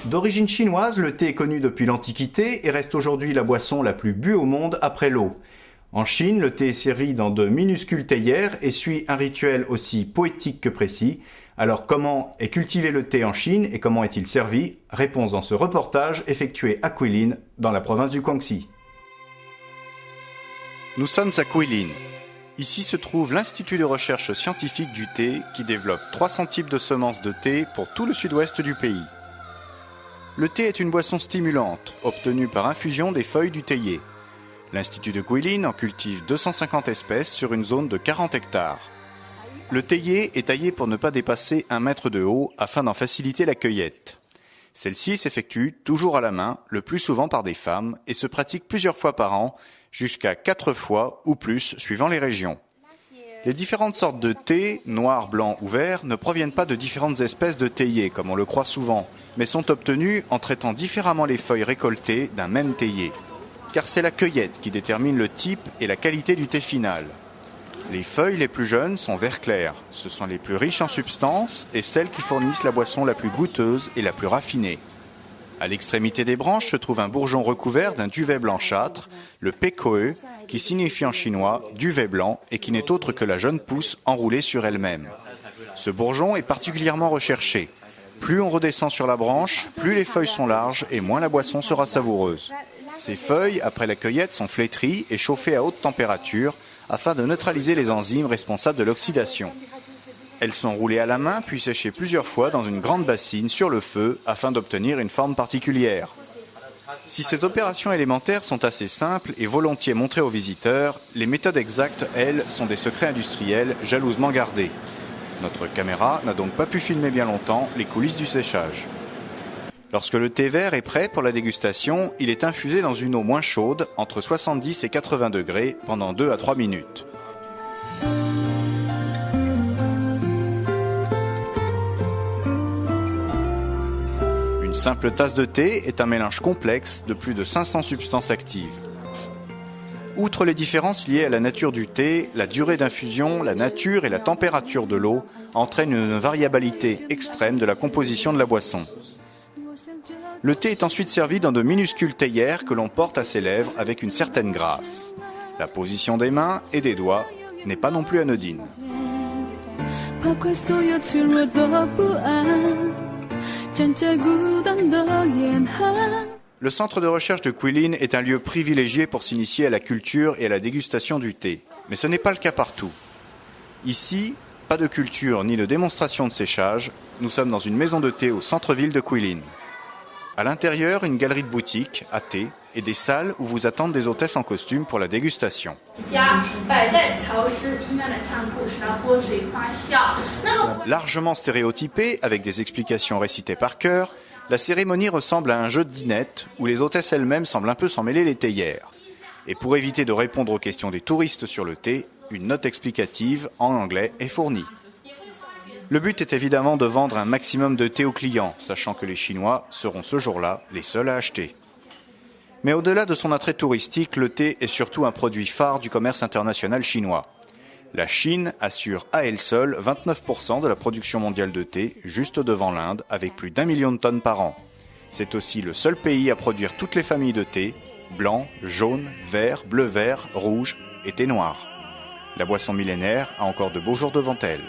D'origine chinoise, le thé est connu depuis l'Antiquité et reste aujourd'hui la boisson la plus bue au monde après l'eau. En Chine, le thé est servi dans de minuscules théières et suit un rituel aussi poétique que précis. Alors comment est cultivé le thé en Chine et comment est-il servi? Réponse dans ce reportage effectué à Guilin, dans la province du Guangxi. Nous sommes à Guilin. Ici se trouve l'Institut de recherche scientifique du thé qui développe 300 types de semences de thé pour tout le sud-ouest du pays. Le thé est une boisson stimulante, obtenue par infusion des feuilles du théier. L'Institut de Guilin en cultive 250 espèces sur une zone de 40 hectares. Le théier est taillé pour ne pas dépasser 1 mètre de haut afin d'en faciliter la cueillette. Celle-ci s'effectue toujours à la main, le plus souvent par des femmes, et se pratique plusieurs fois par an, jusqu'à 4 fois ou plus suivant les régions. Les différentes sortes de thé, noir, blanc ou vert, ne proviennent pas de différentes espèces de théier, comme on le croit souvent, mais sont obtenues en traitant différemment les feuilles récoltées d'un même théier. Car c'est la cueillette qui détermine le type et la qualité du thé final. Les feuilles les plus jeunes sont vert clair. Ce sont les plus riches en substances et celles qui fournissent la boisson la plus goûteuse et la plus raffinée. À l'extrémité des branches se trouve un bourgeon recouvert d'un duvet blanchâtre, le pekoe, qui signifie en chinois duvet blanc et qui n'est autre que la jeune pousse enroulée sur elle-même. Ce bourgeon est particulièrement recherché. Plus on redescend sur la branche, plus les feuilles sont larges et moins la boisson sera savoureuse. Ces feuilles, après la cueillette, sont flétries et chauffées à haute température afin de neutraliser les enzymes responsables de l'oxydation. Elles sont roulées à la main puis séchées plusieurs fois dans une grande bassine sur le feu afin d'obtenir une forme particulière. Si ces opérations élémentaires sont assez simples et volontiers montrées aux visiteurs, les méthodes exactes, elles, sont des secrets industriels jalousement gardés. Notre caméra n'a donc pas pu filmer bien longtemps les coulisses du séchage. Lorsque le thé vert est prêt pour la dégustation, il est infusé dans une eau moins chaude, entre 70 et 80 degrés, pendant 2 à 3 minutes. Une simple tasse de thé est un mélange complexe de plus de 500 substances actives. Outre les différences liées à la nature du thé, la durée d'infusion, la nature et la température de l'eau entraînent une variabilité extrême de la composition de la boisson. Le thé est ensuite servi dans de minuscules théières que l'on porte à ses lèvres avec une certaine grâce. La position des mains et des doigts n'est pas non plus anodine. Le centre de recherche de Guilin est un lieu privilégié pour s'initier à la culture et à la dégustation du thé. Mais ce n'est pas le cas partout. Ici, pas de culture ni de démonstration de séchage. Nous sommes dans une maison de thé au centre-ville de Guilin. À l'intérieur, une galerie de boutiques à thé et des salles où vous attendent des hôtesses en costume pour la dégustation. Largement stéréotypée, avec des explications récitées par cœur, la cérémonie ressemble à un jeu de dinette où les hôtesses elles-mêmes semblent un peu s'en mêler les théières. Et pour éviter de répondre aux questions des touristes sur le thé, une note explicative en anglais est fournie. Le but est évidemment de vendre un maximum de thé aux clients, sachant que les Chinois seront ce jour-là les seuls à acheter. Mais au-delà de son attrait touristique, le thé est surtout un produit phare du commerce international chinois. La Chine assure à elle seule 29% de la production mondiale de thé, juste devant l'Inde, avec plus d'1 million de tonnes par an. C'est aussi le seul pays à produire toutes les familles de thé, blanc, jaune, vert, bleu-vert, rouge et thé noir. La boisson millénaire a encore de beaux jours devant elle.